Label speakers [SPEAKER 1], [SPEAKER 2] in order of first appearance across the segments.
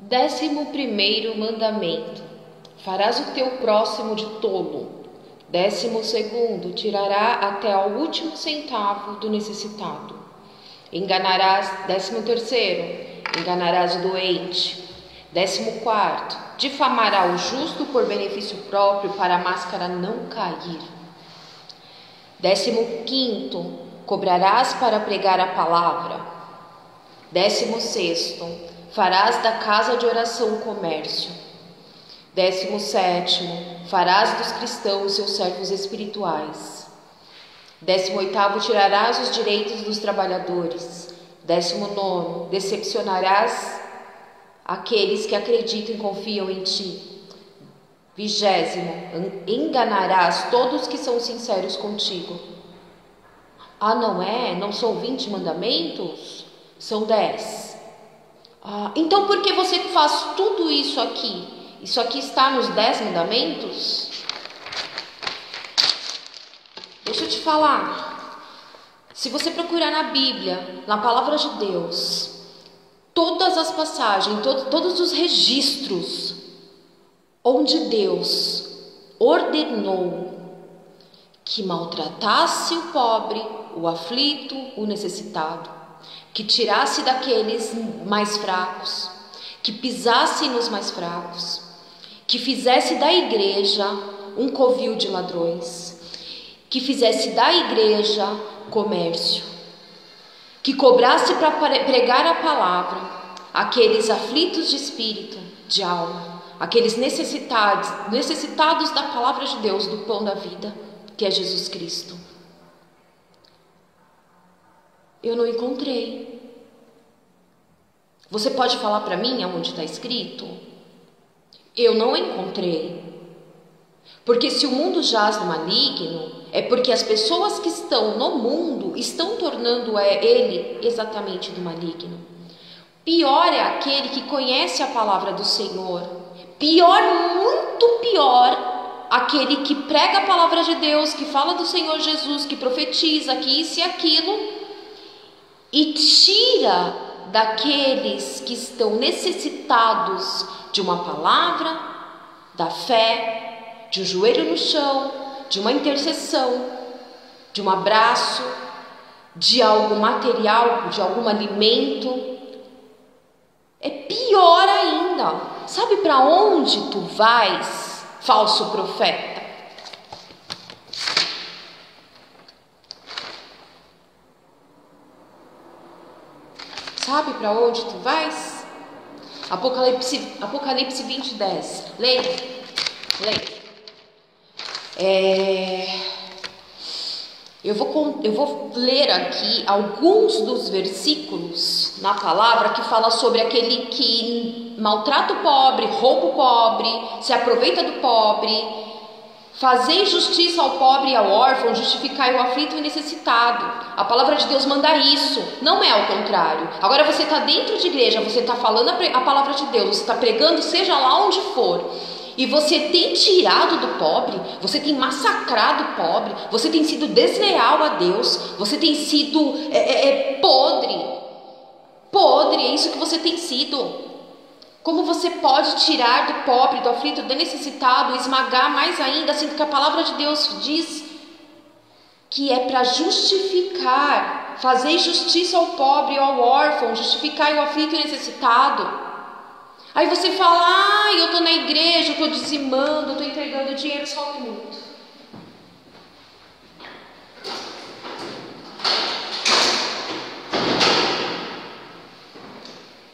[SPEAKER 1] 11º mandamento: farás o teu próximo de tolo. 12º: tirará até ao último centavo do necessitado. Enganarás. 13º: enganarás o doente. 14º: difamará o justo por benefício próprio, para a máscara não cair. 15º: cobrarás para pregar a palavra. 16º: farás da casa de oração comércio. 17º: farás dos cristãos seus servos espirituais. 18º: tirarás os direitos dos trabalhadores. 19º: decepcionarás aqueles que acreditam e confiam em ti. 20º: enganarás todos que são sinceros contigo. Ah, não é? Não são 20 mandamentos? São 10. Então por que você faz tudo isso aqui? Isso aqui está nos 10 mandamentos? Deixa eu te falar. Se você procurar na Bíblia, na palavra de Deus, todas as passagens, todos os registros onde Deus ordenou que maltratasse o pobre, o aflito, o necessitado, que tirasse daqueles mais fracos, que pisasse nos mais fracos, que fizesse da igreja um covil de ladrões, que fizesse da igreja comércio, que cobrasse para pregar a palavra aqueles aflitos de espírito, de alma, aqueles necessitados da palavra de Deus, do pão da vida, que é Jesus Cristo. Eu não encontrei. Você pode falar para mim aonde está escrito? Eu não encontrei. Porque se o mundo jaz no maligno, é porque as pessoas que estão no mundo estão tornando ele exatamente do maligno. Pior é aquele que conhece a palavra do Senhor. Pior, muito pior, aquele que prega a palavra de Deus, que fala do Senhor Jesus, que profetiza, que isso e aquilo, e tira daqueles que estão necessitados de uma palavra, da fé, de um joelho no chão, de uma intercessão, de um abraço, de algo material, de algum alimento. É pior ainda. Sabe para onde tu vais, falso profeta? Sabe para onde tu vais? Apocalipse 20:10. Leia. Eu vou ler aqui alguns dos versículos na palavra que fala sobre aquele que maltrata o pobre, rouba o pobre, se aproveita do pobre. Fazei justiça ao pobre e ao órfão, justificai o aflito e o necessitado. A palavra de Deus manda isso, não é ao contrário. Agora você está dentro de igreja, você está falando a palavra de Deus, você está pregando, seja lá onde for, e você tem tirado do pobre, você tem massacrado o pobre, você tem sido desleal a Deus, você tem sido podre, é isso que você tem sido. Como você pode tirar do pobre, do aflito, do necessitado, esmagar mais ainda, sendo que a palavra de Deus diz que é para justificar, fazer justiça ao pobre e ao órfão, justificar o aflito e o necessitado. Aí você fala, eu estou na igreja, eu estou dizimando, eu estou entregando dinheiro, só um minuto.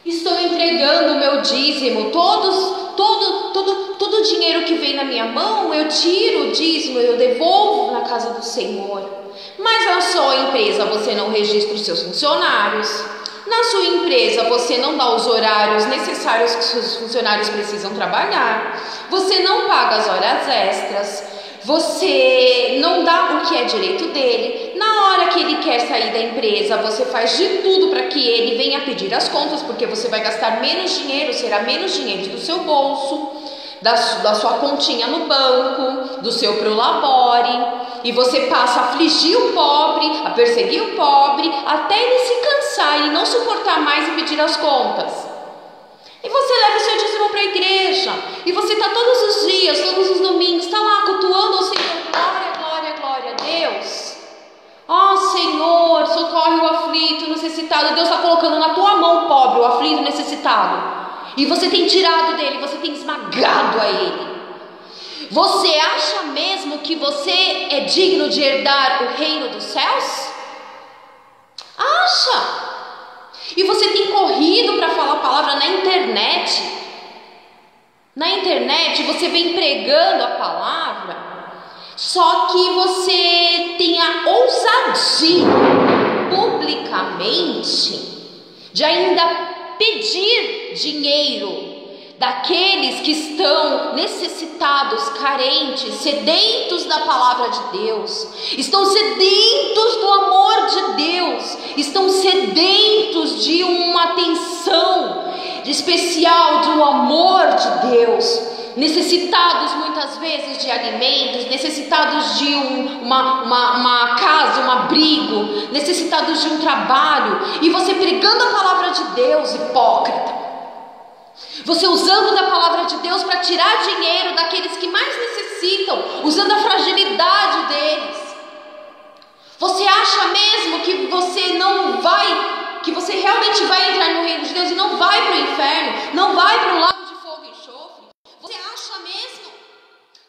[SPEAKER 1] Estou entregando o meu dízimo, todo o dinheiro que vem na minha mão, eu tiro o dízimo, eu devolvo na casa do Senhor. Mas na sua empresa você não registra os seus funcionários, na sua empresa você não dá os horários necessários que os seus funcionários precisam trabalhar, você não paga as horas extras, você não dá o que é direito dele. Na hora que ele quer sair da empresa, você faz de tudo para que ele venha pedir as contas, porque você vai gastar menos dinheiro, será menos dinheiro do seu bolso, da sua continha no banco, do seu prolabore, e você passa a afligir o pobre, a perseguir o pobre, até ele se cansar e não suportar mais e pedir as contas. E você leva o chamou para a igreja, e você está todos os dias, todos os domingos, está lá cultuando ao Senhor, glória, glória, glória a Deus. Ó Senhor, socorre o aflito, o necessitado. Deus está colocando na tua mão, pobre, o aflito, o necessitado, e você tem tirado dele, você tem esmagado a ele. Você acha mesmo que você é digno de herdar o reino dos céus? Acha? E você tem corrido para falar a palavra na internet. Na internet você vem pregando a palavra, só que você tem a ousadia publicamente de ainda pedir dinheiro daqueles que estão necessitados, carentes, sedentos da palavra de Deus, estão sedentos do amor de Deus, estão sedentos de uma atenção especial, de um amor de Deus, necessitados muitas vezes de alimentos, necessitados de uma casa, um abrigo, necessitados de um trabalho, e você pregando a palavra de Deus, hipócrita. Você usando da palavra de Deus para tirar dinheiro daqueles que mais necessitam, usando a fragilidade deles. Você acha mesmo que você não vai, que você realmente vai entrar no reino de Deus e não vai para o inferno, não vai para um lago de fogo e enxofre? Você acha mesmo?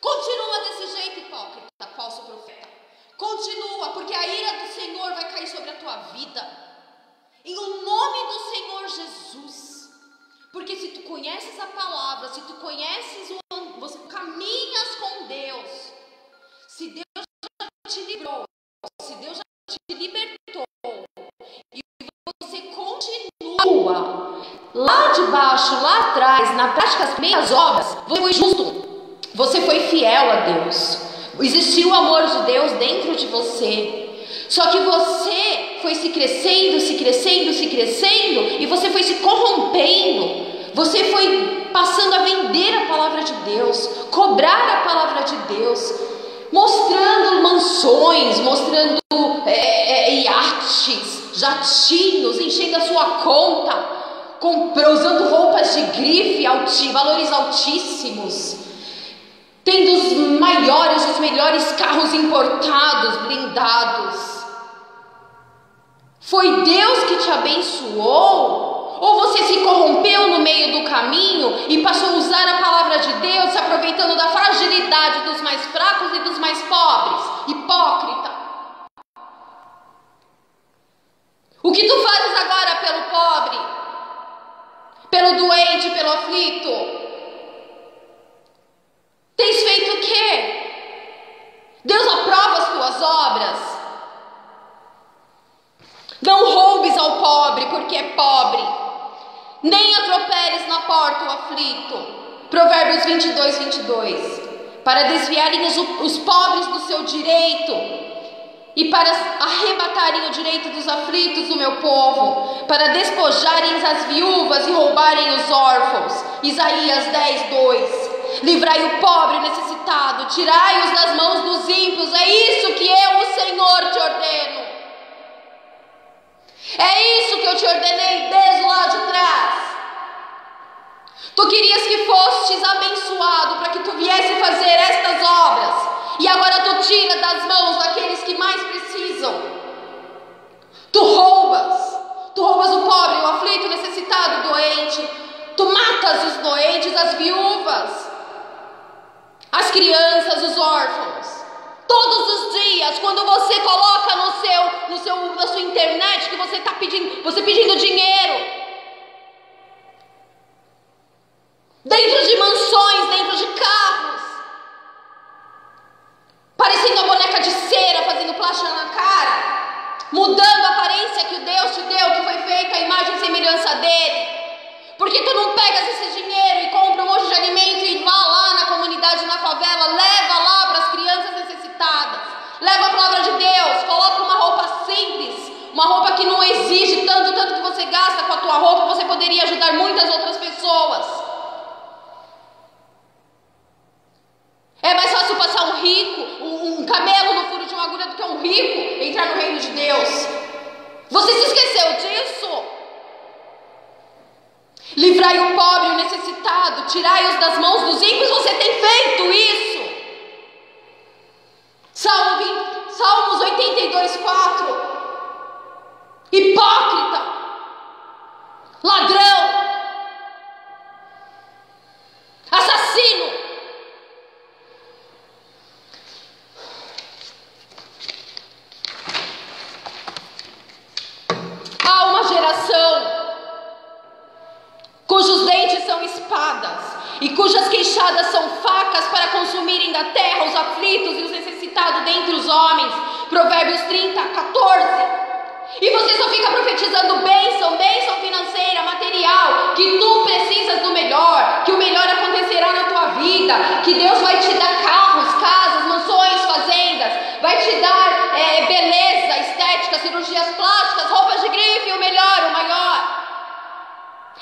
[SPEAKER 1] Continua desse jeito, hipócrita, falso profeta. Continua, porque a ira do Senhor vai cair sobre a tua vida, em o nome do Senhor Jesus. Porque se tu conheces a palavra, se tu conheces você caminhas com Deus, se Deus já te livrou, se Deus já te libertou, e você continua lá de baixo, lá atrás, na prática das meias obras, você foi justo, você foi fiel a Deus, existiu o amor de Deus dentro de você, só que você foi se crescendo, e você foi se corrompendo. Você foi passando a vender a palavra de Deus, cobrar a palavra de Deus, mostrando mansões, mostrando iates, jatinhos, enchendo a sua conta, usando roupas de grife, valores altíssimos, tendo os maiores, os melhores carros importados, blindados. Foi Deus que te abençoou? Ou você se corrompeu no meio do caminho e passou a usar a palavra de Deus, se aproveitando da fragilidade dos mais fracos e dos mais pobres? Hipócrita! O que tu fazes agora pelo pobre, pelo doente, pelo aflito? Tens feito o quê? Deus aprova as tuas obras. Não roubes ao pobre porque é pobre, nem atropeles na porta o aflito. Provérbios 22, para desviarem os pobres do seu direito e para arrebatarem o direito dos aflitos do meu povo, para despojarem as viúvas e roubarem os órfãos. Isaías 10:2. Livrai o pobre e o necessitado, tirai-os das mãos dos ímpios. É isso que eu, o Senhor, te ordeno. É isso que eu te ordenei desde lá de trás. Tu querias que fostes abençoado para que tu viesse fazer estas obras, e agora tu tira das mãos daqueles que mais precisam. Tu roubas o pobre, o aflito, o necessitado, o doente. Tu matas os doentes, as viúvas, as crianças, os órfãos. Todos os dias, quando você coloca na sua internet que você está pedindo dinheiro, dentro de mansões, dentro de carros, parecendo a boneca de cera, fazendo plástica na cara, mudando a aparência que o Deus te deu, que foi feita a imagem e semelhança dele. Porque tu não pegas esse dinheiro e compra um monte de alimento e vá lá na comunidade, na favela, leva lá para as crianças necessitadas, leva a palavra de Deus, coloca uma roupa simples, uma roupa que não exige tanto que você gasta com a tua roupa, você poderia ajudar muitas outras pessoas. É mais fácil passar um rico, um camelo no furo de uma agulha, do que um rico entrar no reino de Deus. Você se esqueceu disso? Livrai o pobre e o necessitado, tirai-os das mãos dos ímpios. Você tem feito isso. Salmos 82:4. Hipócrita, ladrão, assassino. Há uma geração cujos dentes são espadas e cujas queixadas são facas para consumirem da terra os aflitos e os necessitados dentre os homens. Provérbios 30:14. E você só fica profetizando bênção financeira, material, que tu precisas do melhor, que o melhor acontecerá na tua vida, que Deus vai te dar carros, casas, mansões, fazendas, vai te dar beleza, estética, cirurgias plásticas, roupas de grife, o melhor, o maior.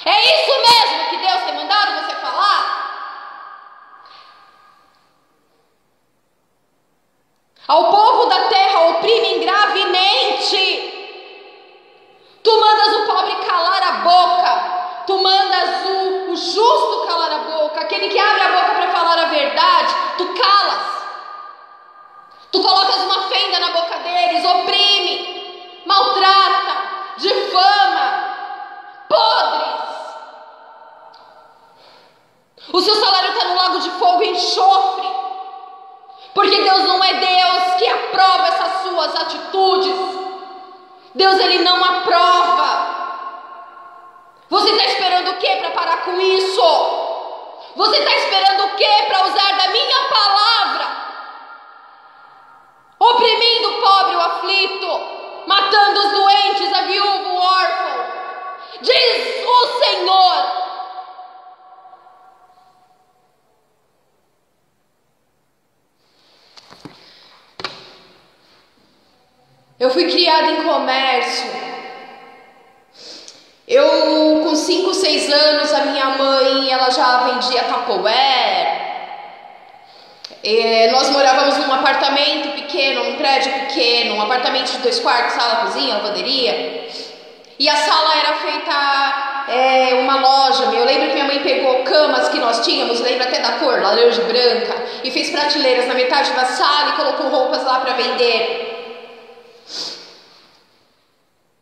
[SPEAKER 1] É isso mesmo que Deus tem mandado você falar? Ao povo da terra oprimem gravemente. Tu mandas o pobre calar a boca, tu mandas o justo calar a boca, aquele que abre a boca para falar a verdade, tu calas. Tu colocas uma fenda na boca deles, oprime, maltrata, difama, podres. O seu salário está no lago de fogo e enxofre, porque Deus não é Deus que aprova essas suas atitudes. Deus, Ele não aprova. Você está esperando o que para parar com isso? Você está esperando o que para usar da minha palavra? Oprimindo o pobre, o aflito, matando os doentes, a viúva, o órfão. Diz o Senhor. Eu fui criada em comércio. Eu, com 5, 6 anos, a minha mãe, ela já vendia Tupperware. Nós morávamos num apartamento pequeno, num prédio pequeno, um apartamento de 2 quartos, sala, cozinha, lavanderia. E a sala era feita uma loja. Eu lembro que minha mãe pegou camas que nós tínhamos, lembra até da cor, laranja e branca, e fez prateleiras na metade da sala e colocou roupas lá para vender.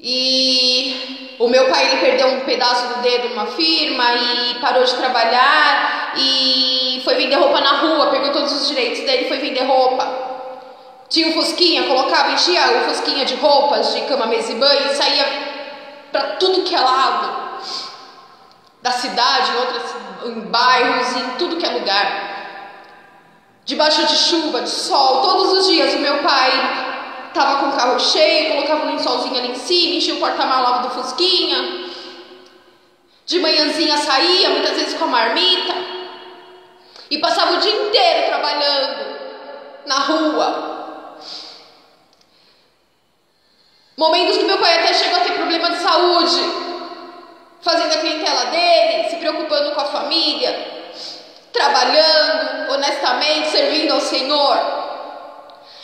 [SPEAKER 1] E o meu pai, ele perdeu um pedaço do dedo numa firma e parou de trabalhar e foi vender roupa na rua, pegou todos os direitos dele e foi vender roupa. Tinha um fusquinha, enchia o fusquinha de roupas, de cama, mesa e banho, e saía para tudo que é lado da cidade, em bairros, em tudo que é lugar, debaixo de chuva, de sol, todos os dias. O meu pai estava com o carro cheio, colocava um lençolzinho ali em cima, enchia o porta-malas do fusquinha. De manhãzinha saía, muitas vezes com a marmita, e passava o dia inteiro trabalhando na rua. Momentos que meu pai até chegou a ter problema de saúde, fazendo a clientela dele, se preocupando com a família, trabalhando honestamente, servindo ao Senhor.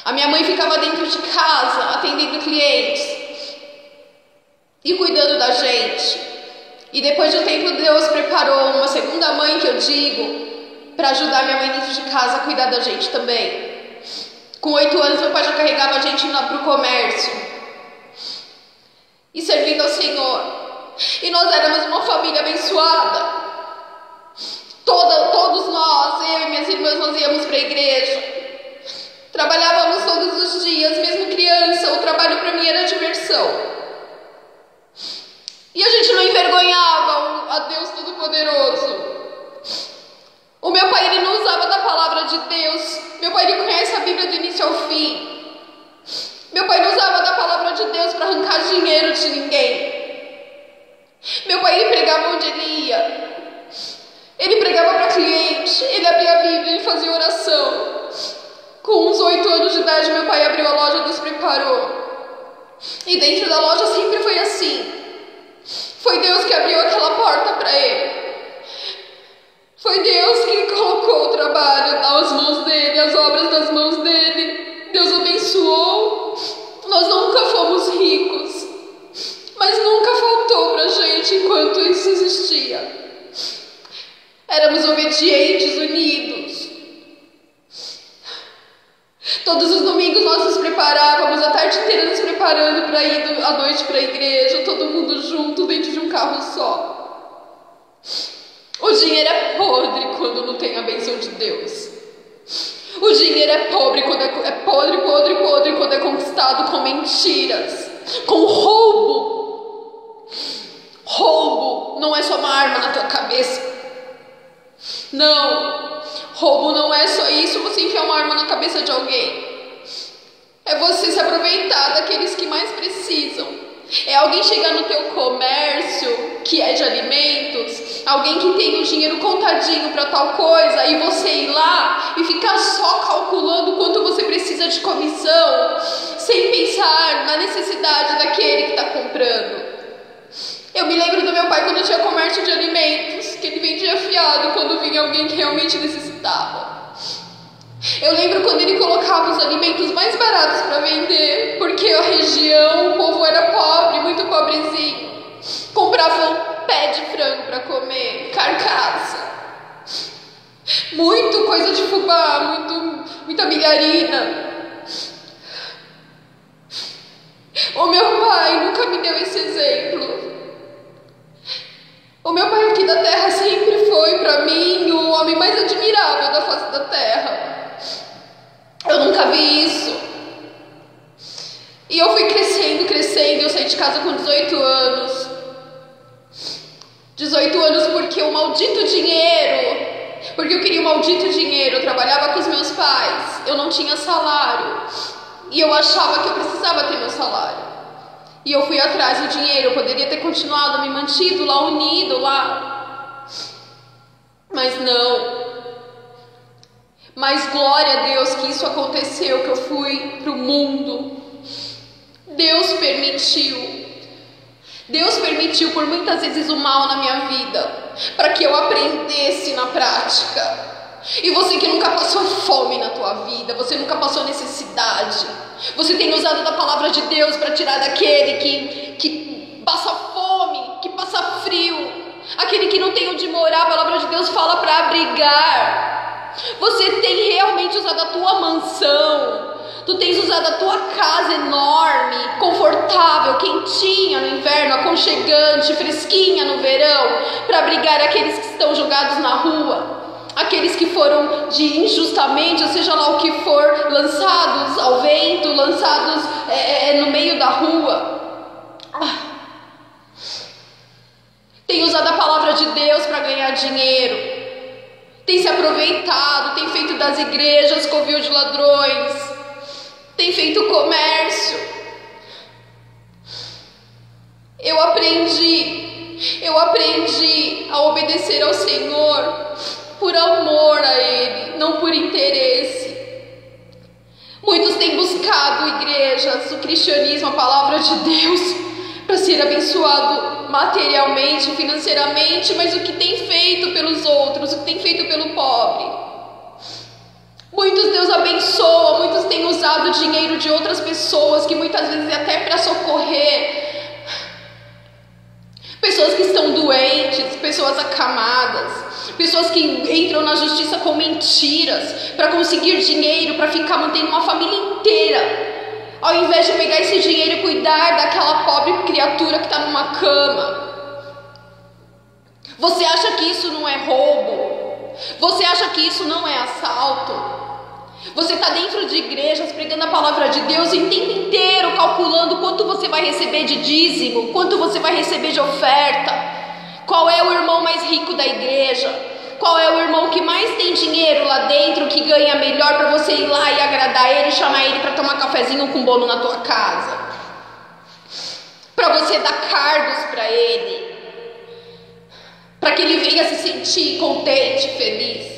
[SPEAKER 1] A minha mãe ficava dentro de casa, atendendo clientes e cuidando da gente. E depois de um tempo, Deus preparou uma segunda mãe, que eu digo, para ajudar minha mãe dentro de casa a cuidar da gente também. Com 8 anos, meu pai já carregava a gente indo para o comércio e servindo ao Senhor. E nós éramos uma família abençoada. Todos nós, eu e minhas irmãs, nós íamos para a igreja. Trabalhávamos todos os dias, mesmo criança, o trabalho para mim era diversão. E a gente não envergonhava a Deus Todo-Poderoso. O meu pai, ele não usava da palavra de Deus. Meu pai, ele conhece a Bíblia do início ao fim. Meu pai não usava da palavra de Deus para arrancar dinheiro de ninguém. Meu pai, ele pregava onde ele ia. Ele pregava para cliente, ele abria a Bíblia, ele fazia oração. Com uns 8 anos de idade, meu pai abriu a loja, Deus preparou. E dentro da loja sempre foi assim. Foi Deus que abriu aquela porta para ele. Foi Deus que colocou o trabalho nas mãos dele, as obras nas mãos dele. Deus abençoou. Nós nunca fomos ricos, Mas nunca faltou pra gente enquanto isso existia. Éramos obedientes, unidos. Todos os domingos nós nos preparávamos, a tarde inteira nos preparando para ir à noite para a igreja, todo mundo junto dentro de um carro só. O dinheiro é podre quando não tem a bênção de Deus. O dinheiro é pobre quando é podre quando é conquistado com mentiras, com roubo. Roubo não é só uma arma na tua cabeça. Não, roubo não é só isso, você enfiar uma arma na cabeça de alguém. É você se aproveitar daqueles que mais precisam. É alguém chegar no teu comércio, que é de alimentos, alguém que tem o dinheiro contadinho para tal coisa, e você ir lá e ficar só calculando quanto você precisa de comissão, sem pensar na necessidade daquele que está comprando. Eu me lembro do meu pai quando tinha comércio de alimentos, que ele vendia fiado quando vinha alguém que realmente necessitava. Eu lembro quando ele colocava os alimentos mais baratos para vender, porque a região, o povo era pobre, muito pobrezinho. Comprava um pé de frango para comer, carcaça. Muito coisa de fubá, muita milharina. O meu pai nunca me deu esse exemplo. O meu pai aqui da terra sempre foi para mim o homem mais admirável da face da terra. Eu nunca vi isso. E eu fui crescendo, eu saí de casa com 18 anos. 18 anos porque o maldito dinheiro, porque eu queria o maldito dinheiro, eu trabalhava com os meus pais, eu não tinha salário. E eu achava que eu precisava ter meu salário. E eu fui atrás do dinheiro, eu poderia ter continuado, me mantido lá, unido lá. Mas não. Mas glória a Deus que isso aconteceu, que eu fui para o mundo. Deus permitiu. Deus permitiu por muitas vezes o mal na minha vida, para que eu aprendesse na prática. E você que nunca passou fome na tua vida, você nunca passou necessidade, você tem usado da palavra de Deus para tirar daquele que passa fome, que passa frio, aquele que não tem onde morar, a palavra de Deus fala para abrigar. Você tem realmente usado a tua mansão, tu tens usado a tua casa enorme, confortável, quentinha no inverno, aconchegante, fresquinha no verão, para abrigar aqueles que estão jogados na rua, aqueles que foram injustamente, ou seja lá o que for, lançados ao vento, lançados no meio da rua. Tem usado a palavra de Deus para ganhar dinheiro, tem se aproveitado, tem feito das igrejas covil de ladrões, tem feito comércio. Eu aprendi a obedecer ao Senhor por amor a Ele, não por interesse. Muitos têm buscado igrejas, o cristianismo, a palavra de Deus, para ser abençoado materialmente, financeiramente, mas o que tem feito pelos outros, o que tem feito pelo pobre. Muitos Deus abençoa, muitos têm usado o dinheiro de outras pessoas, que muitas vezes é até para socorrer pessoas que estão doentes, pessoas acamadas, pessoas que entram na justiça com mentiras para conseguir dinheiro, para ficar mantendo uma família inteira, ao invés de pegar esse dinheiro e cuidar daquela pobre criatura que está numa cama. Você acha que isso não é roubo? Você acha que isso não é assalto? Você está dentro de igrejas pregando a palavra de Deus o tempo inteiro, calculando quanto você vai receber de dízimo, quanto você vai receber de oferta, qual é o irmão mais rico da igreja, qual é o irmão que mais tem dinheiro lá dentro, que ganha melhor, para você ir lá e agradar ele, chamar ele para tomar cafezinho com bolo na tua casa, para você dar cargos para ele, para que ele venha se sentir contente, feliz.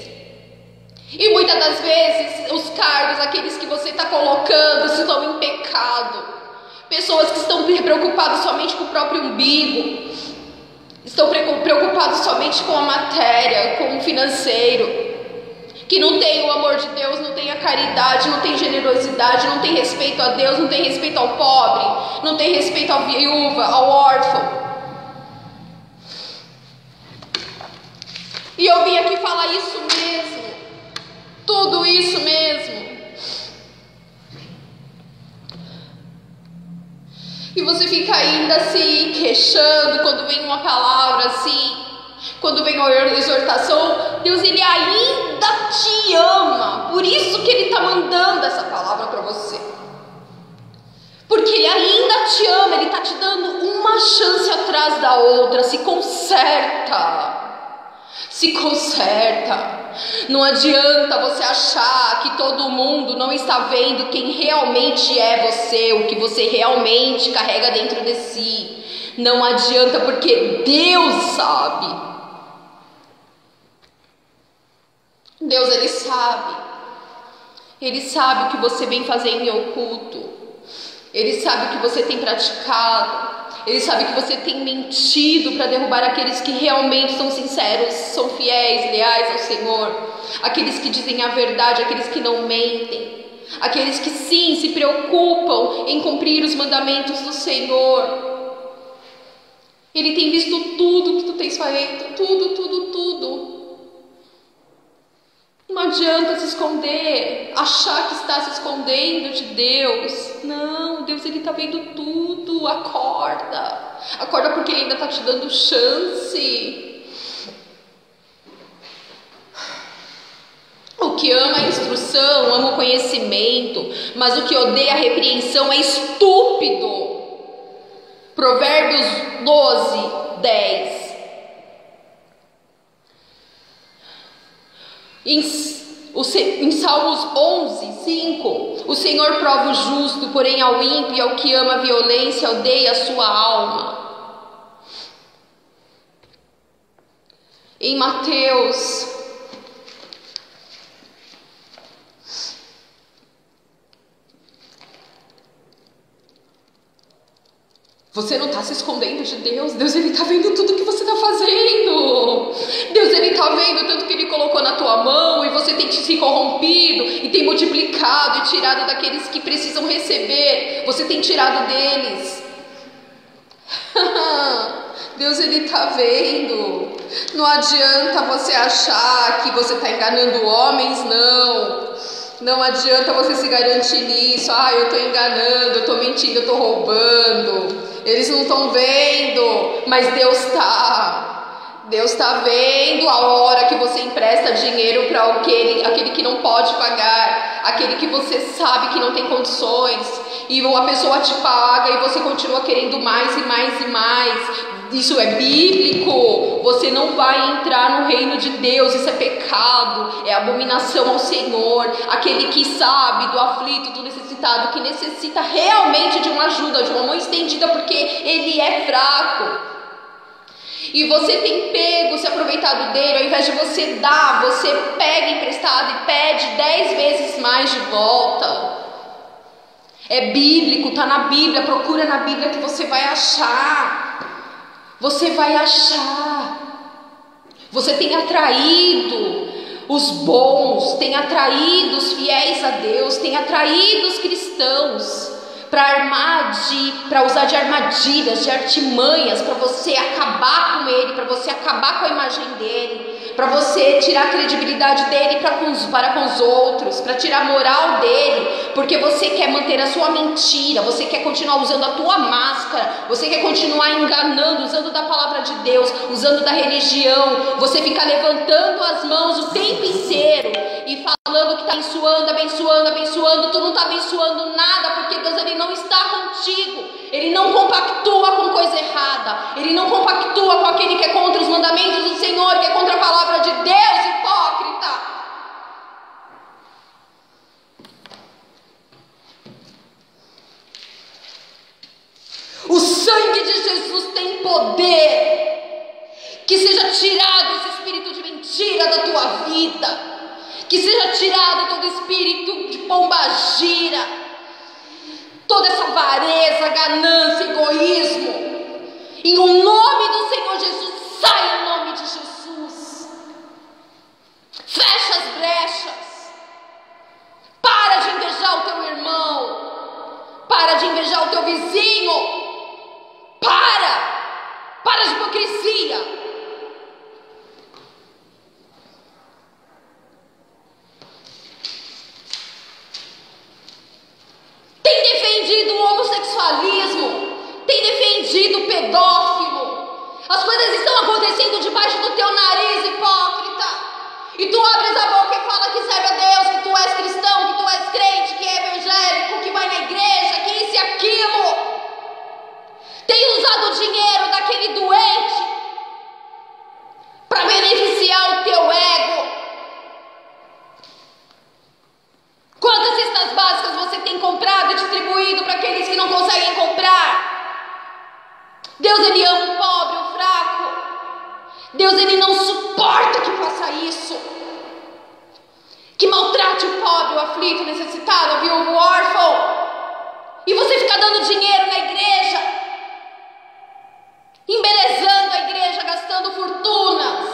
[SPEAKER 1] E muitas das vezes os cargos, aqueles que você está colocando, estão em pecado. Pessoas que estão preocupadas somente com o próprio umbigo, estão preocupados somente com a matéria, com o financeiro, que não tem o amor de Deus, não tem a caridade, não tem generosidade, não tem respeito a Deus, não tem respeito ao pobre, não tem respeito à viúva, ao órfão. E eu vim aqui falar isso mesmo, tudo isso mesmo. E você fica ainda se queixando quando vem uma palavra assim, quando vem uma exortação. Deus, Ele ainda te ama, por isso que Ele está mandando essa palavra para você, porque Ele ainda te ama, Ele está te dando uma chance atrás da outra. Se conserta. Se conserta. Não adianta você achar que todo mundo não está vendo quem realmente é você, o que você realmente carrega dentro de si. Não adianta, porque Deus sabe. Deus, Ele sabe. Ele sabe o que você vem fazendo em oculto. Ele sabe o que você tem praticado. Ele sabe que você tem mentido para derrubar aqueles que realmente são sinceros, são fiéis, leais ao Senhor. Aqueles que dizem a verdade, aqueles que não mentem. Aqueles que sim, se preocupam em cumprir os mandamentos do Senhor. Ele tem visto tudo que tu tens feito, tudo. Não adianta se esconder, achar que está se escondendo de Deus. Não, Deus, Ele está vendo tudo. Acorda porque Ele ainda está te dando chance. O que ama a instrução, ama o conhecimento, mas o que odeia a repreensão é estúpido. Provérbios 12, 10. Em Salmos 11, 5, o Senhor prova o justo, porém ao ímpio e ao que ama a violência odeia a sua alma. Em Mateus você não está se escondendo de Deus. Deus, Ele está vendo tudo que você está fazendo. Deus, Ele está vendo tanto que Ele colocou na tua mão e você tem se corrompido e tem multiplicado e tirado daqueles que precisam receber. Você tem tirado deles. Deus, Ele está vendo. Não adianta você achar que você está enganando homens, não. Não adianta você se garantir nisso. Eu estou enganando, eu estou mentindo, eu estou roubando. Eles não estão vendo, mas Deus está. Deus está vendo a hora que você empresta dinheiro para aquele que não pode pagar, aquele que você sabe que não tem condições, e a pessoa te paga e você continua querendo mais e mais e mais. Isso é bíblico. Você não vai entrar no reino de Deus. Isso é pecado, é abominação ao Senhor. Aquele que sabe do aflito, do necessitado, que necessita realmente de uma ajuda, de uma mão estendida, porque ele é fraco, e você tem pego, se aproveitado dele. Ao invés de você dar, você pega emprestado e pede 10 vezes mais de volta. É bíblico, está na Bíblia. Procura na Bíblia que você vai achar. Você vai achar. Você tem atraído os bons, tem atraído os fiéis a Deus, tem atraído os cristãos para usar de armadilhas, de artimanhas, para você acabar com ele, para você acabar com a imagem dele, para você tirar a credibilidade dele para com os outros, para tirar a moral dele, porque você quer manter a sua mentira, você quer continuar usando a tua máscara, você quer continuar enganando, usando da palavra de Deus, usando da religião. Você fica levantando as mãos o tempo inteiro e falando que está abençoando, abençoando, abençoando. Tu não está abençoando nada, porque Deus, Ele não está contigo. Ele não compactua com coisa errada. Ele não compactua com aquele que é contra os mandamentos do Senhor, que é contra a palavra de Deus, hipócrita. O sangue de Jesus tem poder. Que seja tirado esse espírito de mentira da tua vida. Que seja tirado todo espírito de pombagira, toda essa avareza, ganância, egoísmo. Em o nome do Senhor Jesus, sai em nome de Jesus. Fecha as brechas. pedófilo. As coisas estão acontecendo debaixo do teu nariz, hipócrita. E tu abres a boca e fala que serve a Deus, que tu és cristão, que tu és crente, que é evangélico, que vai na igreja, que isso e aquilo. Tem usado o dinheiro daquele doente para beneficiar o teu ego. Quantas cestas básicas você tem comprado e distribuído para aqueles que não conseguem comprar? Deus, ele ama o pobre, o fraco. Deus, ele não suporta que faça isso. Que maltrate o pobre, o aflito, o necessitado, o viúvo, o órfão. E você fica dando dinheiro na igreja, embelezando a igreja, gastando fortunas.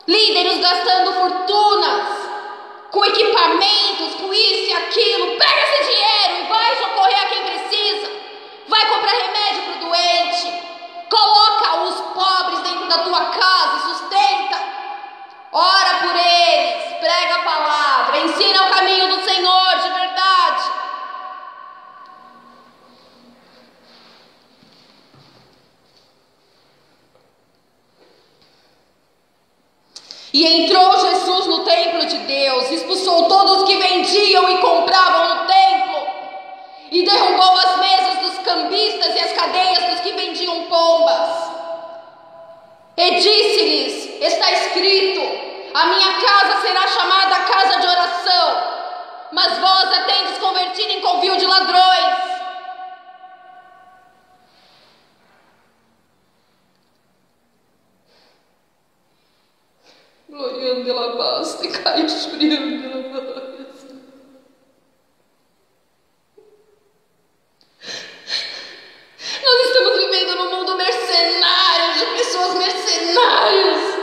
[SPEAKER 1] Líderes gastando fortunas com equipamentos, com isso e aquilo. Pega esse dinheiro e vai socorrer a quem precisa. Vai comprar remédio para o doente. Coloca os pobres dentro da tua casa e sustenta. Ora por eles, prega a palavra, ensina o caminho do Senhor de verdade. E entrou Jesus no templo de Deus, expulsou todos que vendiam e compravam no templo, e derrubou as mesas dos cambistas e as cadeias dos que vendiam pombas. E disse-lhes: está escrito, a minha casa será chamada casa de oração, mas vós a tendes convertido em covil de ladrões. Gloriando ela basta e cai esfriando ela basta. Nós estamos vivendo num mundo mercenário, de pessoas mercenárias.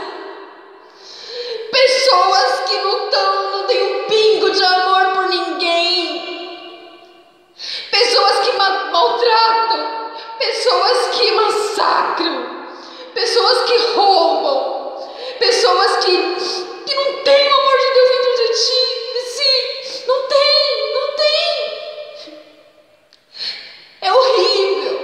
[SPEAKER 1] Pessoas que não têm um pingo de amor por ninguém. Pessoas que maltratam. Pessoas que massacram. Pessoas que roubam. Pessoas que não têm o amor de Deus dentro de si. Não tem. É horrível.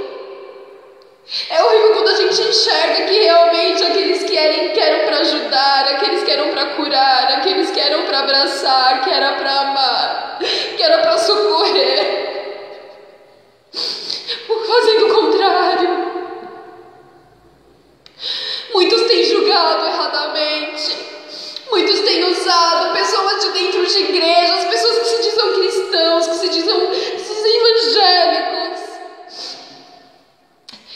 [SPEAKER 1] É horrível quando a gente enxerga que realmente aqueles que eram para ajudar, aqueles que eram para curar, aqueles que eram para abraçar, que era para amar, que era para socorrer, fazendo o contrário. Muitos têm julgado erradamente. Muitos têm usado pessoas de dentro de igrejas, pessoas que se dizem cristãos, que se dizem evangélicos,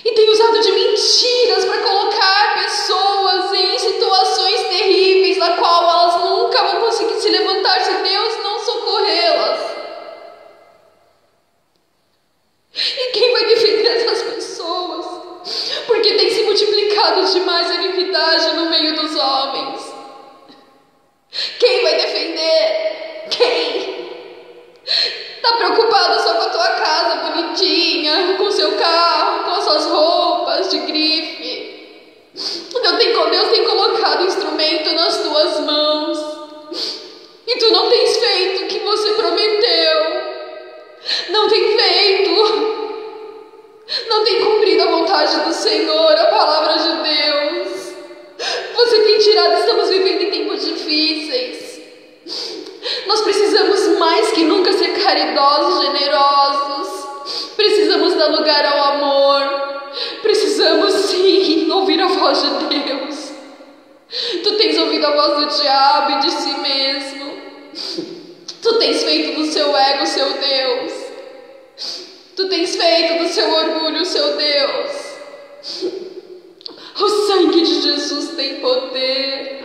[SPEAKER 1] e têm usado de mentiras para colocar pessoas em situações terríveis, na qual elas nunca vão conseguir se levantar se Deus não socorrê-las. E quem vai defender essas pessoas? Porque tem se multiplicado demais a iniquidade no meio dos homens. Quem vai defender? Quem? Tá preocupado só com a tua casa bonitinha, com o seu carro, com as suas roupas de grife. Deus tem colocado instrumento nas tuas mãos, e tu não tens feito o que você prometeu. Não tem feito. Não tem cumprido a vontade do Senhor, a palavra de Deus. Você tem tirado, estamos vivendo em tempos difíceis. Nós precisamos mais que nunca ser caridosos, generosos. Precisamos dar lugar ao amor. Precisamos sim ouvir a voz de Deus. Tu tens ouvido a voz do diabo e de si mesmo. Tu tens feito do seu ego o seu Deus. Tu tens feito do seu orgulho o seu Deus. O sangue de Jesus tem poder.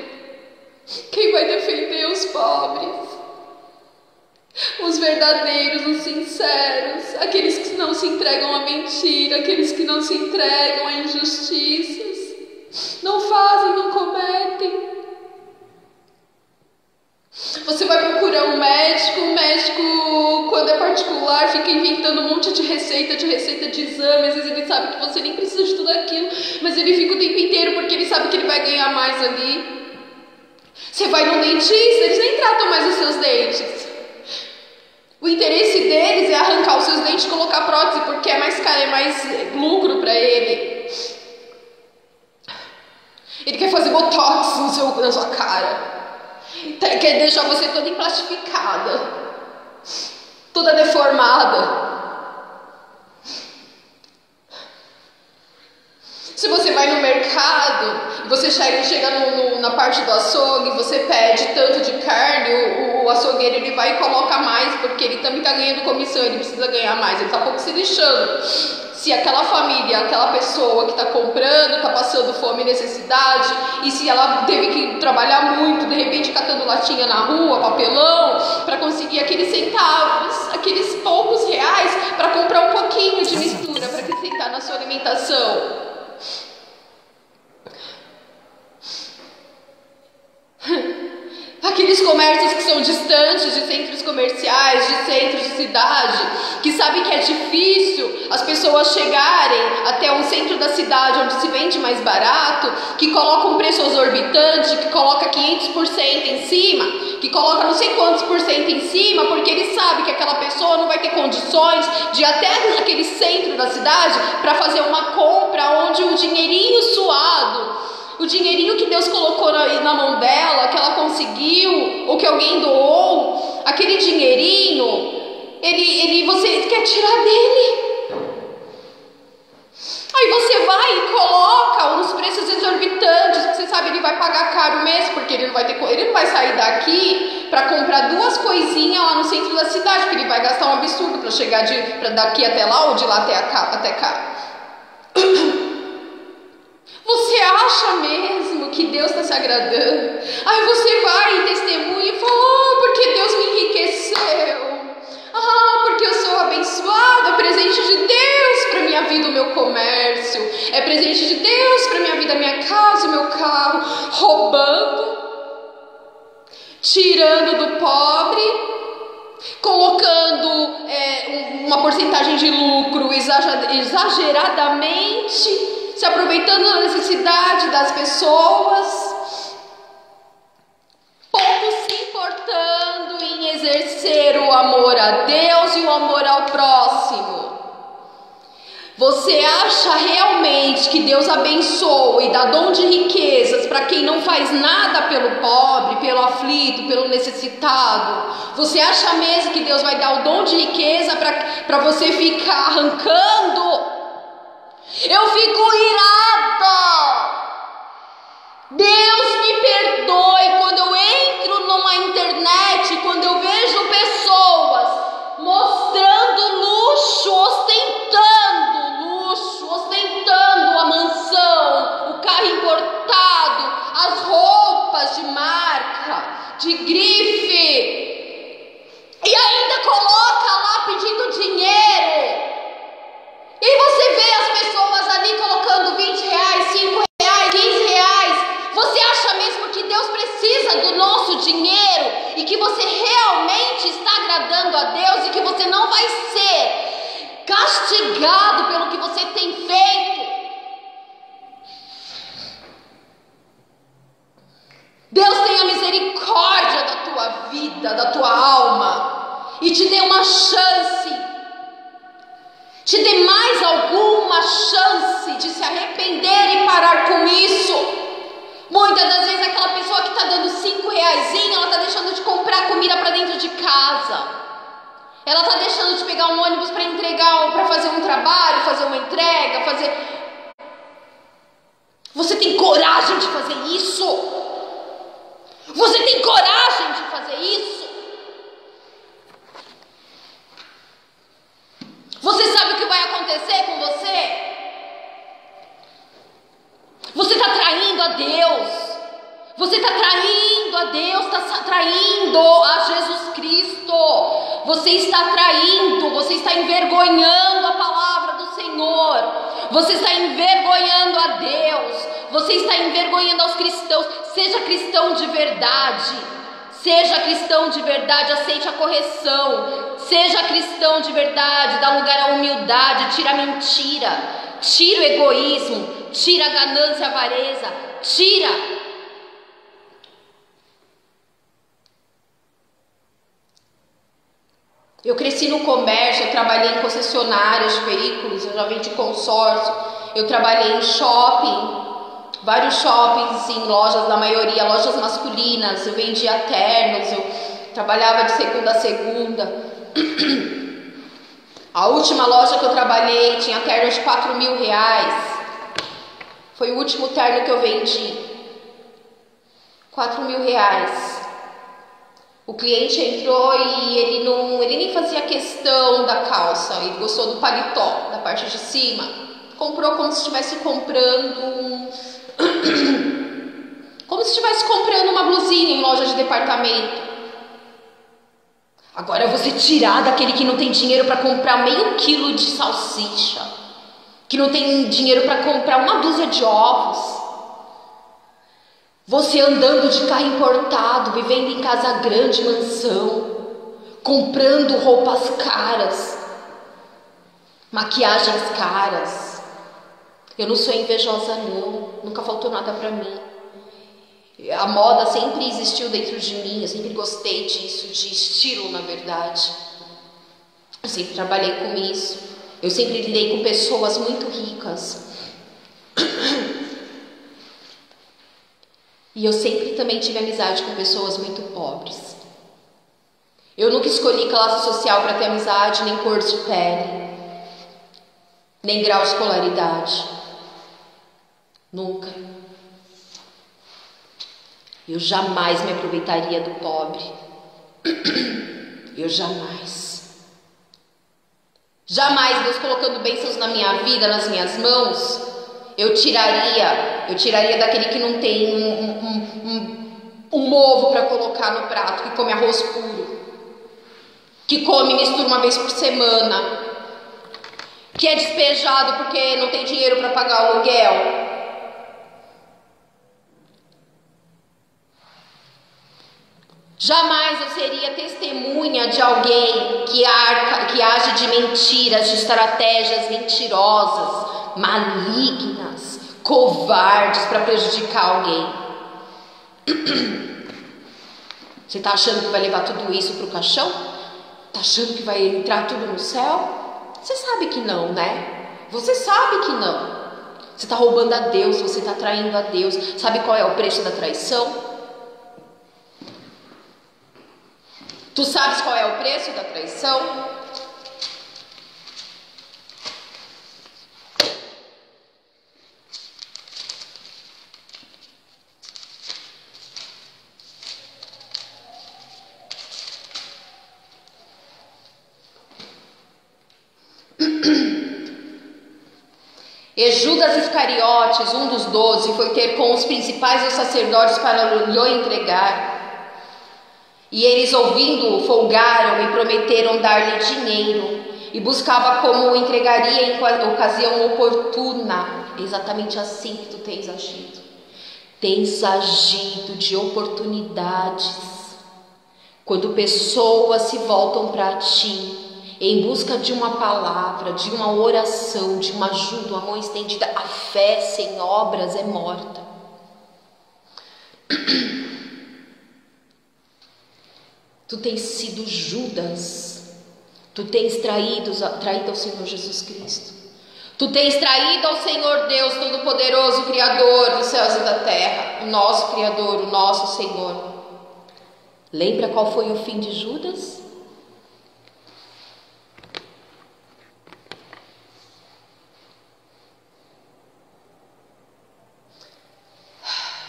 [SPEAKER 1] Quem vai defender os pobres? Os verdadeiros, os sinceros, aqueles que não se entregam à mentira, aqueles que não se entregam a injustiças, não fazem, não cometem. Você vai procurar um médico, o médico, quando é particular, fica inventando um monte de receita de exame. Às vezes ele sabe que você nem precisa de tudo aquilo, mas ele fica o tempo inteiro porque ele sabe que ele vai ganhar mais ali. Você vai no dentista, eles nem tratam mais os seus dentes. O interesse deles é arrancar os seus dentes e colocar prótese, porque é mais caro, é mais lucro para ele. Ele quer fazer botox na sua cara. Quer deixar você toda emplastificada, toda deformada. Se você vai no mercado e você chega na parte do açougue, você pede tanto de carne, o açougueiro ele vai e coloca mais, porque ele também está ganhando comissão, ele precisa ganhar mais, ele está pouco se lixando. Se aquela família, aquela pessoa que está comprando, está passando fome e necessidade, e se ela teve que trabalhar muito, de repente catando latinha na rua, papelão, para conseguir aqueles centavos, aqueles poucos reais, para comprar um pouquinho de mistura, para acrescentar na sua alimentação. Aqueles comércios que são distantes de centros comerciais, de centros de cidade, que sabem que é difícil as pessoas chegarem até um centro da cidade onde se vende mais barato, que coloca um preço exorbitante, que coloca 500% em cima, que coloca não sei quantos por cento em cima, porque ele sabe que aquela pessoa não vai ter condições de ir até aquele centro da cidade para fazer uma compra onde o dinheirinho suado, o dinheirinho que Deus colocou na mão dela, que ela conseguiu, ou que alguém doou, aquele dinheirinho, você quer tirar dele. Aí você vai e coloca uns preços exorbitantes, que você sabe ele vai pagar caro mesmo, porque ele não vai sair daqui para comprar duas coisinhas lá no centro da cidade, porque ele vai gastar um absurdo para chegar daqui até lá ou de lá até cá. Você acha mesmo que Deus está se agradando? Aí você vai e testemunha e fala: porque Deus me enriqueceu. Porque eu sou abençoado. É presente de Deus para minha vida o meu comércio. É presente de Deus para minha vida a minha casa, o meu carro. Roubando, tirando do pobre, colocando uma porcentagem de lucro exageradamente, se aproveitando da necessidade das pessoas, pouco se importando em exercer o amor a Deus e o amor ao próximo. Você acha realmente que Deus abençoa e dá dom de riquezas para quem não faz nada pelo pobre, pelo aflito, pelo necessitado? Você acha mesmo que Deus vai dar o dom de riqueza para você ficar arrancando? Eu fico irada. Deus me perdoe quando eu entro numa internet, quando eu vejo pessoas mostrando luxo, ostentando a mansão, o carro importado, as roupas de marca, de grife, e ainda coloca lá pedindo dinheiro. E aí você vê as pessoas ali colocando 20 reais, 5 reais, 15 reais. Você acha mesmo que Deus precisa do nosso dinheiro e que você realmente está agradando a Deus e que você não vai ser castigado pelo que você tem feito? Deus tenha misericórdia da tua vida, da tua alma, e te dê uma chance, te dê mais alguma chance de se arrepender e parar com isso. Muitas das vezes aquela pessoa que está dando 5 reaisinho, ela está deixando de comprar comida para dentro de casa. Ela está deixando de pegar um ônibus para entregar, para fazer um trabalho, fazer uma entrega, Você tem coragem de fazer isso? Você tem coragem de fazer isso? Você sabe o que vai acontecer com você? Você está traindo a Deus. Você está traindo a Deus, está traindo a Jesus Cristo. Você está traindo, você está envergonhando a palavra do Senhor. Você está envergonhando a Deus. Você está envergonhando aos cristãos. Seja cristão de verdade. Seja cristão de verdade, aceite a correção. Seja cristão de verdade, dá lugar à humildade, tira a mentira, tira o egoísmo, tira a ganância, a avareza, tira. Eu cresci no comércio, eu trabalhei em concessionárias de veículos, eu já vendi consórcio, eu trabalhei em shopping, vários shoppings, em lojas, na maioria, lojas masculinas, eu vendia ternos, eu trabalhava de segunda a segunda. A última loja que eu trabalhei tinha ternos de R$4.000. Foi o último terno que eu vendi. R$4.000. O cliente entrou e ele nem fazia questão da calça, ele gostou do paletó, da parte de cima. Comprou como se estivesse comprando como se estivesse comprando uma blusinha em loja de departamento. Agora você tirar daquele que não tem dinheiro para comprar meio quilo de salsicha, que não tem dinheiro para comprar uma dúzia de ovos, você andando de carro importado, vivendo em casa grande, mansão, comprando roupas caras, maquiagens caras. Eu não sou invejosa não, nunca faltou nada para mim. A moda sempre existiu dentro de mim, eu sempre gostei disso, de estilo, na verdade. Eu sempre trabalhei com isso. Eu sempre lidei com pessoas muito ricas. E eu sempre também tive amizade com pessoas muito pobres. Eu nunca escolhi classe social para ter amizade, nem cor de pele, nem grau de escolaridade. Nunca. Eu jamais me aproveitaria do pobre. Eu jamais. Jamais, Deus colocando bênçãos na minha vida, nas minhas mãos, eu tiraria daquele que não tem um ovo para colocar no prato, que come arroz puro, que come e mistura uma vez por semana, que é despejado porque não tem dinheiro para pagar o aluguel. Jamais eu seria testemunha de alguém que age de mentiras, de estratégias mentirosas, malignas, covardes para prejudicar alguém. Você está achando que vai levar tudo isso para o caixão? Está achando que vai entrar tudo no céu? Você sabe que não, né? Você sabe que não. Você está roubando a Deus, você está traindo a Deus. Sabe qual é o preço da traição? Tu sabes qual é o preço da traição? E Judas Iscariotes, um dos 12, foi ter com os principais dos sacerdotes para lhe entregar. E eles, ouvindo-o, folgaram e prometeram dar-lhe dinheiro, e buscava como o entregaria em ocasião oportuna. Exatamente assim que tu tens agido. Tens agido de oportunidades. Quando pessoas se voltam para ti, em busca de uma palavra, de uma oração, de uma ajuda, uma mão estendida, a fé sem obras é morta. Tu tens sido Judas, tu tens traído ao Senhor Jesus Cristo, tu tens traído ao Senhor Deus Todo-Poderoso, Criador dos céus e da terra, o nosso Criador, o nosso Senhor. Lembra qual foi o fim de Judas?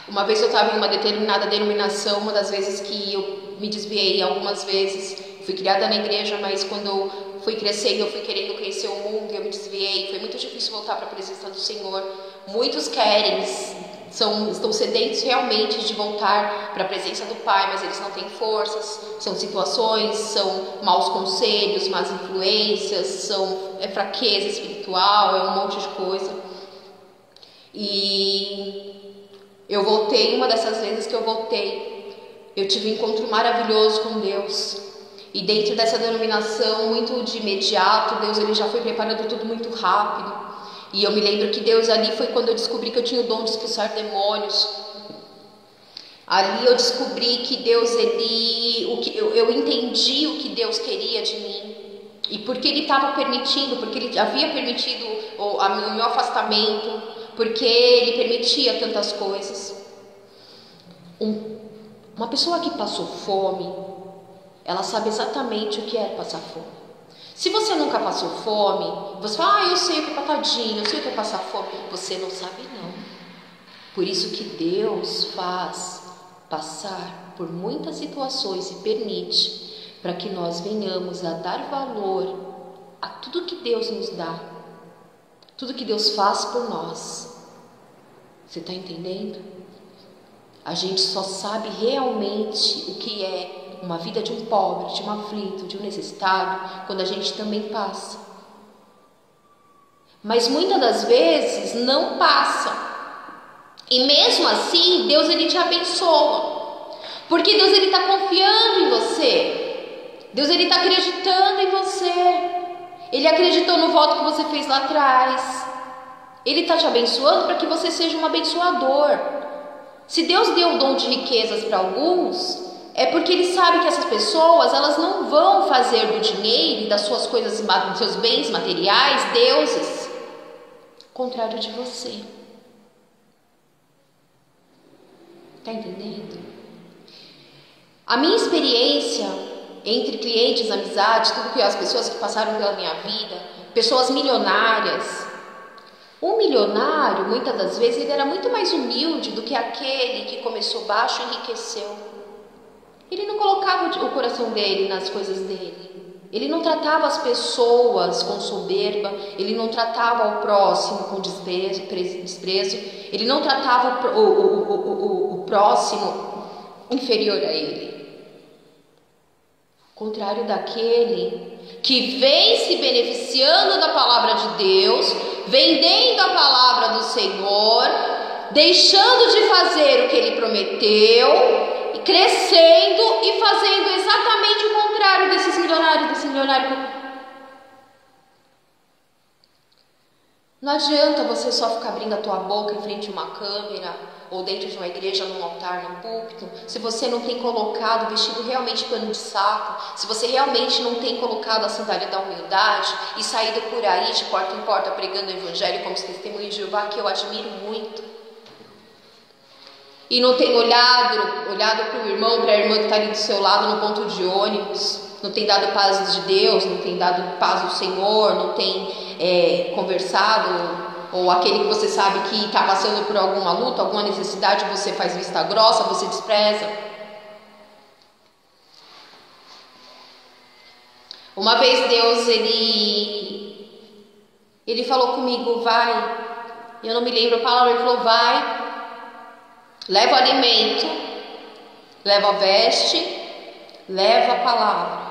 [SPEAKER 1] Uma vez eu estava em uma determinada denominação, uma das vezes que eu me desviei, algumas vezes, fui criada na igreja, mas quando eu fui crescendo, eu fui querendo conhecer o mundo e eu me desviei, foi muito difícil voltar para a presença do Senhor. Muitos querem, estão sedentos realmente de voltar para a presença do Pai, mas eles não têm forças, são situações, são maus conselhos, más influências, é fraqueza espiritual, é um monte de coisa. E eu voltei, uma dessas vezes que eu voltei, eu tive um encontro maravilhoso com Deus. E dentro dessa denominação, muito de imediato, Deus ele já foi preparando tudo muito rápido. E eu me lembro que Deus ali foi quando eu descobri que eu tinha o dom de expulsar demônios. Ali eu descobri que Deus, eu entendi o que Deus queria de mim. E porque Ele estava permitindo, porque Ele havia permitido o meu afastamento, porque Ele permitia tantas coisas. Uma pessoa que passou fome, ela sabe exatamente o que é passar fome. Se você nunca passou fome, você fala, eu sei o que é patadinho, eu sei o que é passar fome. Você não sabe não. Por isso que Deus faz passar por muitas situações e permite para que nós venhamos a dar valor a tudo que Deus nos dá, tudo que Deus faz por nós. Você está entendendo? A gente só sabe realmente o que é uma vida de um pobre, de um aflito, de um necessitado, quando a gente também passa. Mas muitas das vezes não passa. E mesmo assim, Deus Ele te abençoa. Porque Deus Ele está confiando em você. Deus Ele está acreditando em você. Ele acreditou no voto que você fez lá atrás. Ele está te abençoando para que você seja um abençoador. Se Deus deu o dom de riquezas para alguns, é porque Ele sabe que essas pessoas, elas não vão fazer do dinheiro e das suas coisas, dos seus bens materiais, deuses. Contrário de você. Está entendendo? A minha experiência entre clientes, amizades, tudo que as pessoas que passaram pela minha vida, pessoas milionárias. O milionário, muitas das vezes, ele era muito mais humilde do que aquele que começou baixo e enriqueceu. Ele não colocava o coração dele nas coisas dele. Ele não tratava as pessoas com soberba, ele não tratava o próximo com desprezo, ele não tratava o próximo inferior a ele. Ao contrário daquele que vem se beneficiando da palavra de Deus, vendendo a palavra do Senhor, deixando de fazer o que Ele prometeu, crescendo e fazendo exatamente o contrário desse milionário. Não adianta você só ficar abrindo a tua boca em frente a uma câmera ou dentro de uma igreja, num altar, num púlpito, se você não tem colocado vestido realmente pano de saco, se você realmente não tem colocado a sandália da humildade e saído por aí de porta em porta pregando o evangelho como os testemunhos de Jeová, que eu admiro muito. E não tem olhado para o irmão, para a irmã que está ali do seu lado no ponto de ônibus, não tem dado paz de Deus, não tem dado paz do Senhor, não tem conversado, ou aquele que você sabe que está passando por alguma luta, alguma necessidade, você faz vista grossa, você despreza. Uma vez Deus, ele falou comigo, vai, eu não me lembro a palavra, ele falou, vai, leva o alimento, leva a veste, leva a palavra,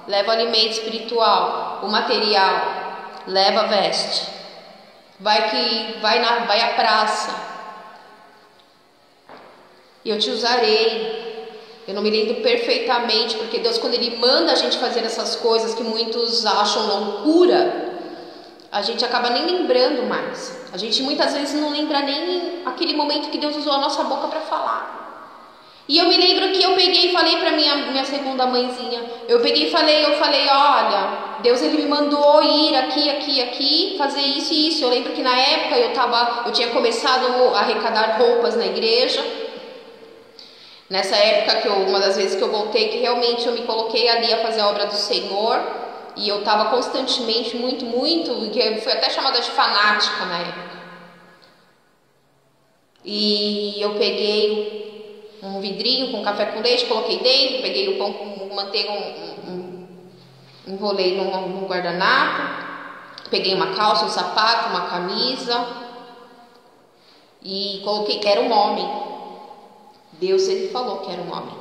[SPEAKER 1] leva o alimento espiritual, o material, leva a veste, vai à praça, e eu te usarei. Eu não me lembro perfeitamente, porque Deus, quando Ele manda a gente fazer essas coisas que muitos acham loucura, a gente acaba nem lembrando mais. A gente muitas vezes não lembra nem aquele momento que Deus usou a nossa boca para falar. E eu me lembro que eu peguei e falei para minha segunda mãezinha, eu falei, olha, Deus Ele me mandou ir aqui, fazer isso e isso. Eu lembro que na época eu tinha começado a arrecadar roupas na igreja. Nessa época, uma das vezes que eu voltei, que realmente eu me coloquei ali a fazer a obra do Senhor, e eu estava constantemente, muito, que fui até chamada de fanática na época. E eu peguei um vidrinho com café com leite, coloquei dentro, peguei o pão com manteiga, enrolei num guardanapo, peguei uma calça, um sapato, uma camisa e coloquei, era um homem. Deus, Ele falou que era um homem.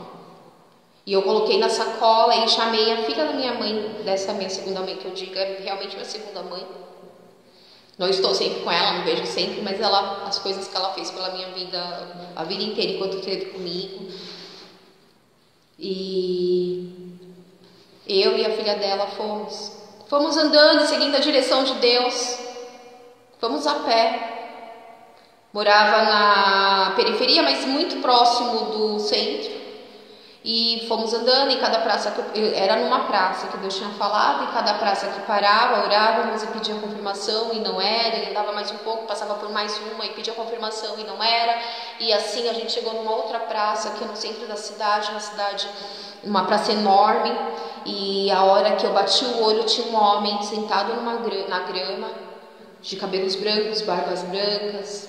[SPEAKER 1] E eu coloquei na sacola e chamei a filha da minha mãe, dessa minha segunda mãe, que eu digo é realmente minha segunda mãe. Não estou sempre com ela, não vejo sempre, mas as coisas que ela fez pela minha vida, a vida inteira enquanto esteve comigo. E eu e a filha dela fomos andando e seguindo a direção de Deus. Fomos a pé. Morava na periferia, mas muito próximo do centro. E fomos andando em cada praça, era numa praça que Deus tinha falado, em cada praça que parava, orávamos e pedia confirmação e não era, e andava mais um pouco, passava por mais uma e pedia confirmação e não era, e assim a gente chegou numa outra praça que é no centro da cidade, uma praça enorme, e a hora que eu bati o olho tinha um homem sentado na grama, de cabelos brancos, barbas brancas,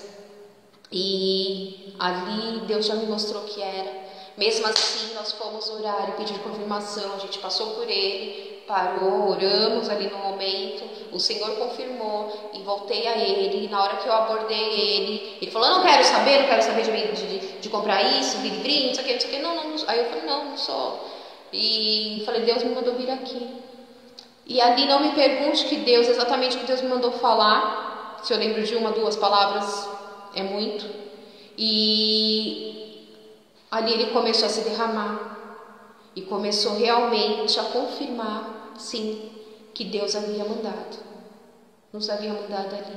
[SPEAKER 1] e ali Deus já me mostrou que era. Mesmo assim, nós fomos orar e pedir confirmação, a gente passou por ele, parou, oramos ali no momento, o Senhor confirmou e voltei a ele, e na hora que eu abordei ele falou, não quero saber de comprar isso, livrinho, não sei o que, não. Aí eu falei, não sou. E falei, Deus me mandou vir aqui. E ali não me pergunte exatamente o que Deus me mandou falar, se eu lembro de 1, 2 palavras, é muito. E ali ele começou a se derramar e começou realmente a confirmar, sim, que Deus havia mandado, nos havia mandado ali.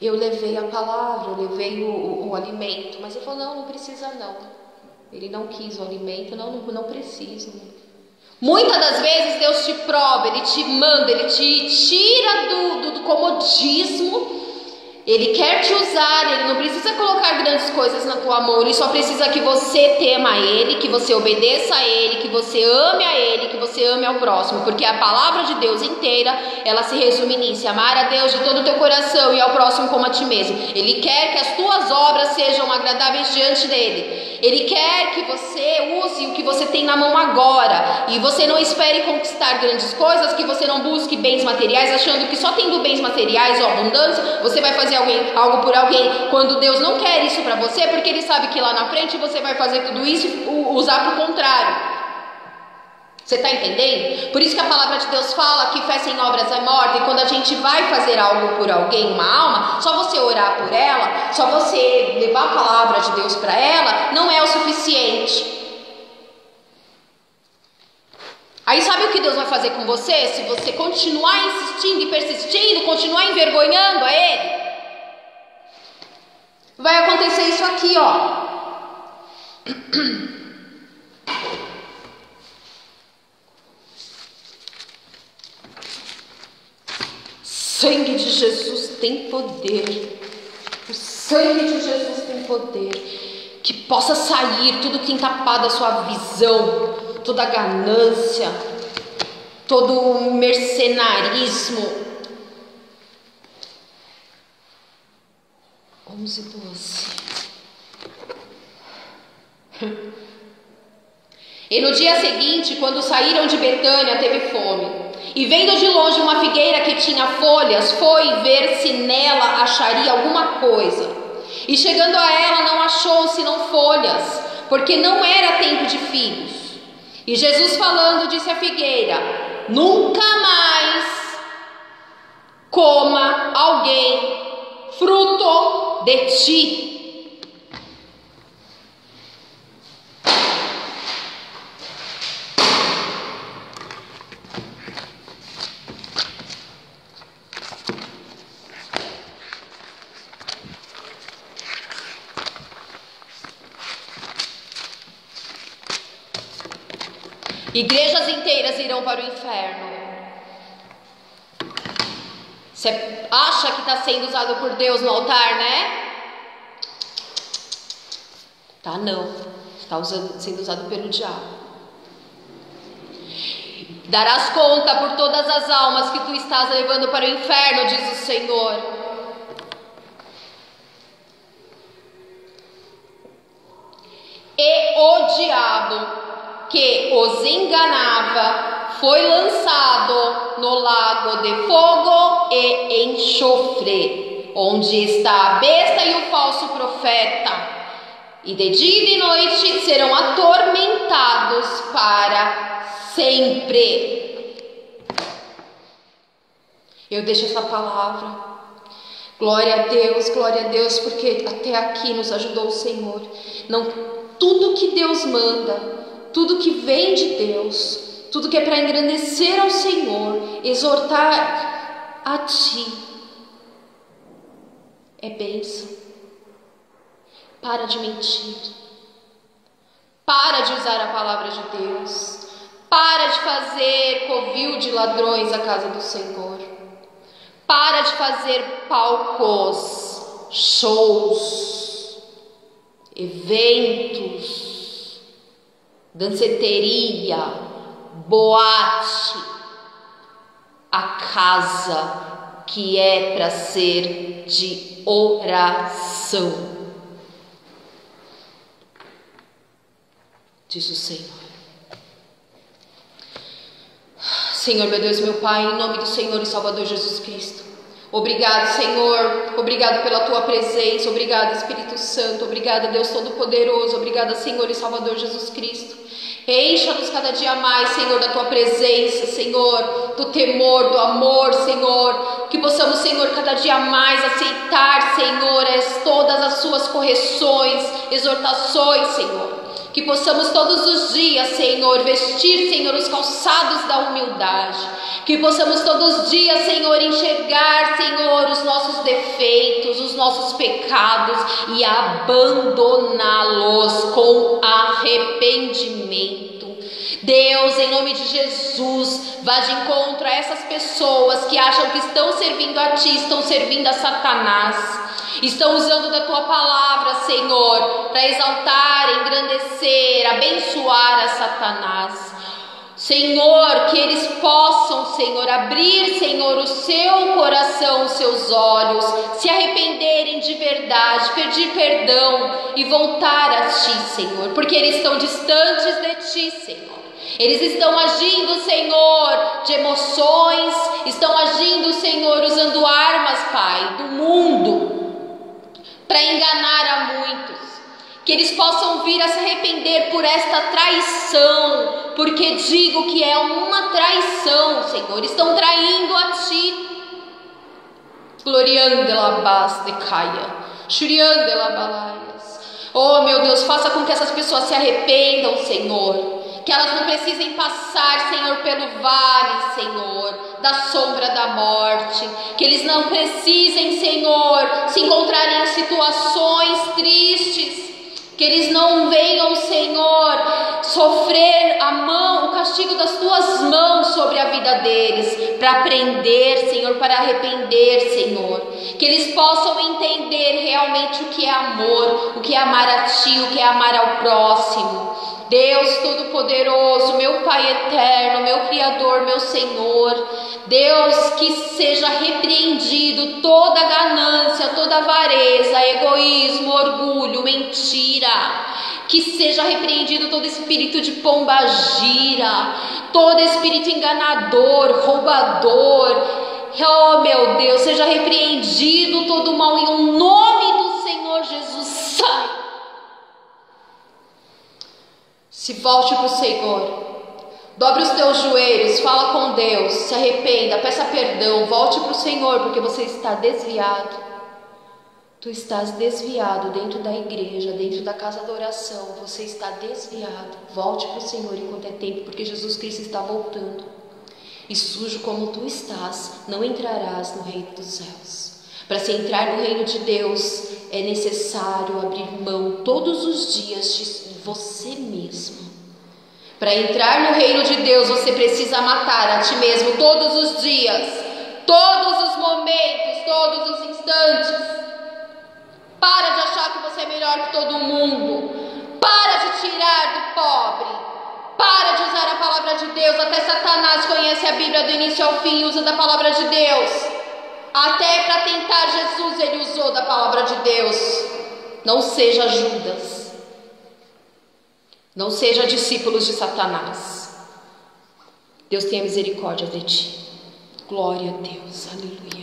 [SPEAKER 1] Eu levei a palavra, eu levei o alimento, mas ele falou, não precisa não. Ele não quis o alimento, não preciso. Muitas das vezes Deus te prova, Ele te manda, Ele te tira do comodismo. Ele quer te usar, Ele não precisa colocar grandes coisas na tua mão, Ele só precisa que você tema a Ele, que você obedeça a Ele, que você ame a Ele, que você ame ao próximo, porque a palavra de Deus inteira, ela se resume nisso, amar a Deus de todo o teu coração e ao próximo como a ti mesmo. Ele quer que as tuas obras sejam agradáveis diante dEle. Ele quer que você use o que você tem na mão agora, e você não espere conquistar grandes coisas, que você não busque bens materiais, achando que só tendo bens materiais ou abundância, você vai fazer algo por alguém, quando Deus não quer isso para você, porque Ele sabe que lá na frente você vai fazer tudo isso e usar para o contrário. Você está entendendo? Por isso que a palavra de Deus fala que fé sem obras é morta, e quando a gente vai fazer algo por alguém, uma alma, só você orar por ela, só você levar a palavra de Deus para ela, não é o suficiente. Aí sabe o que Deus vai fazer com você? Se você continuar insistindo e persistindo, continuar envergonhando a Ele, vai acontecer isso aqui, ó. O sangue de Jesus tem poder. O sangue de Jesus tem poder. Que possa sair tudo que tem tapado a sua visão, toda a ganância, todo o mercenarismo. 11, 12. E no dia seguinte, quando saíram de Betânia, teve fome. E vendo de longe uma figueira que tinha folhas, foi ver se nela acharia alguma coisa. E chegando a ela, não achou senão folhas, porque não era tempo de figos. E Jesus falando, disse à figueira: nunca mais coma alguém fruto de ti. Igrejas inteiras irão para o inferno. Você acha que está sendo usado por Deus no altar, né? Tá, não. Está sendo usado pelo diabo. Darás conta por todas as almas que tu estás levando para o inferno, diz o Senhor. E o diabo que os enganava foi lançado no lago de fogo e enxofre, onde está a besta e o falso profeta, e de dia e de noite serão atormentados para sempre. Eu deixo essa palavra. Glória a Deus, porque até aqui nos ajudou o Senhor. Não, tudo que Deus manda, tudo que vem de Deus, tudo que é para engrandecer ao Senhor, exortar a ti, é bênção. para de mentir. Para de usar a palavra de Deus. Para de fazer covil de ladrões à casa do Senhor. Para de fazer palcos, shows, eventos, danceteria, boate, a casa que é para ser de oração, diz o Senhor. Senhor, meu Deus, meu Pai, em nome do Senhor e Salvador Jesus Cristo, obrigado, Senhor, obrigado pela Tua presença, obrigado, Espírito Santo, obrigado, Deus Todo-Poderoso, obrigado, Senhor e Salvador Jesus Cristo. Encha-nos cada dia mais, Senhor, da Tua presença, Senhor, do temor, do amor, Senhor, que possamos, Senhor, cada dia mais aceitar, Senhor, todas as Suas correções, exortações, Senhor. Que possamos todos os dias, Senhor, vestir, Senhor, os calçados da humildade. Que possamos todos os dias, Senhor, enxergar, Senhor, os nossos defeitos, os nossos pecados e abandoná-los com arrependimento. Deus, em nome de Jesus, vá de encontro a essas pessoas que acham que estão servindo a Ti, estão servindo a Satanás. Estão usando da Tua palavra, Senhor, para exaltar, engrandecer, abençoar a Satanás. Senhor, que eles possam, Senhor, abrir, Senhor, o seu coração, os seus olhos, se arrependerem de verdade, pedir perdão e voltar a Ti, Senhor, porque eles estão distantes de Ti, Senhor. Eles estão agindo, Senhor, de emoções, estão agindo, Senhor, usando armas, Pai, do mundo, para enganar a muitos. Que eles possam vir a se arrepender por esta traição, porque digo que é uma traição, Senhor, estão traindo a Ti. Gloriandela bas de caia, shuriandela balaias. Oh, meu Deus, faça com que essas pessoas se arrependam, Senhor. Que elas não precisem passar, Senhor, pelo vale, Senhor, da sombra da morte. Que eles não precisem, Senhor, se encontrarem em situações tristes. Que eles não venham, Senhor, sofrer o castigo das Tuas mãos sobre a vida deles, para aprender, Senhor, para arrepender, Senhor. Que eles possam entender realmente o que é amor, o que é amar a Ti, o que é amar ao próximo. Deus Todo-Poderoso, meu Pai eterno, meu Criador, meu Senhor, Deus, que seja repreendido toda ganância, toda avareza, egoísmo, orgulho, mentira. Que seja repreendido todo espírito de pombagira, todo espírito enganador, roubador. Oh, meu Deus, seja repreendido todo mal em um nome do Senhor Jesus. Sai. Se volte para o Senhor, dobre os teus joelhos, fala com Deus, se arrependa, peça perdão, volte para o Senhor, porque você está desviado. Tu estás desviado dentro da igreja, dentro da casa da oração, você está desviado. Volte para o Senhor enquanto é tempo, porque Jesus Cristo está voltando. E sujo como tu estás, não entrarás no reino dos céus. Para se entrar no reino de Deus, é necessário abrir mão todos os dias de você mesmo. Para entrar no reino de Deus, você precisa matar a ti mesmo todos os dias, todos os momentos, todos os instantes. Para de achar que você é melhor que todo mundo. Para de tirar do pobre. Para de usar a palavra de Deus. Até Satanás conhece a Bíblia do início ao fim e usa da palavra de Deus. Até para tentar Jesus ele usou da palavra de Deus. Não seja Judas. Não seja discípulos de Satanás. Deus tenha misericórdia de ti. Glória a Deus. Aleluia.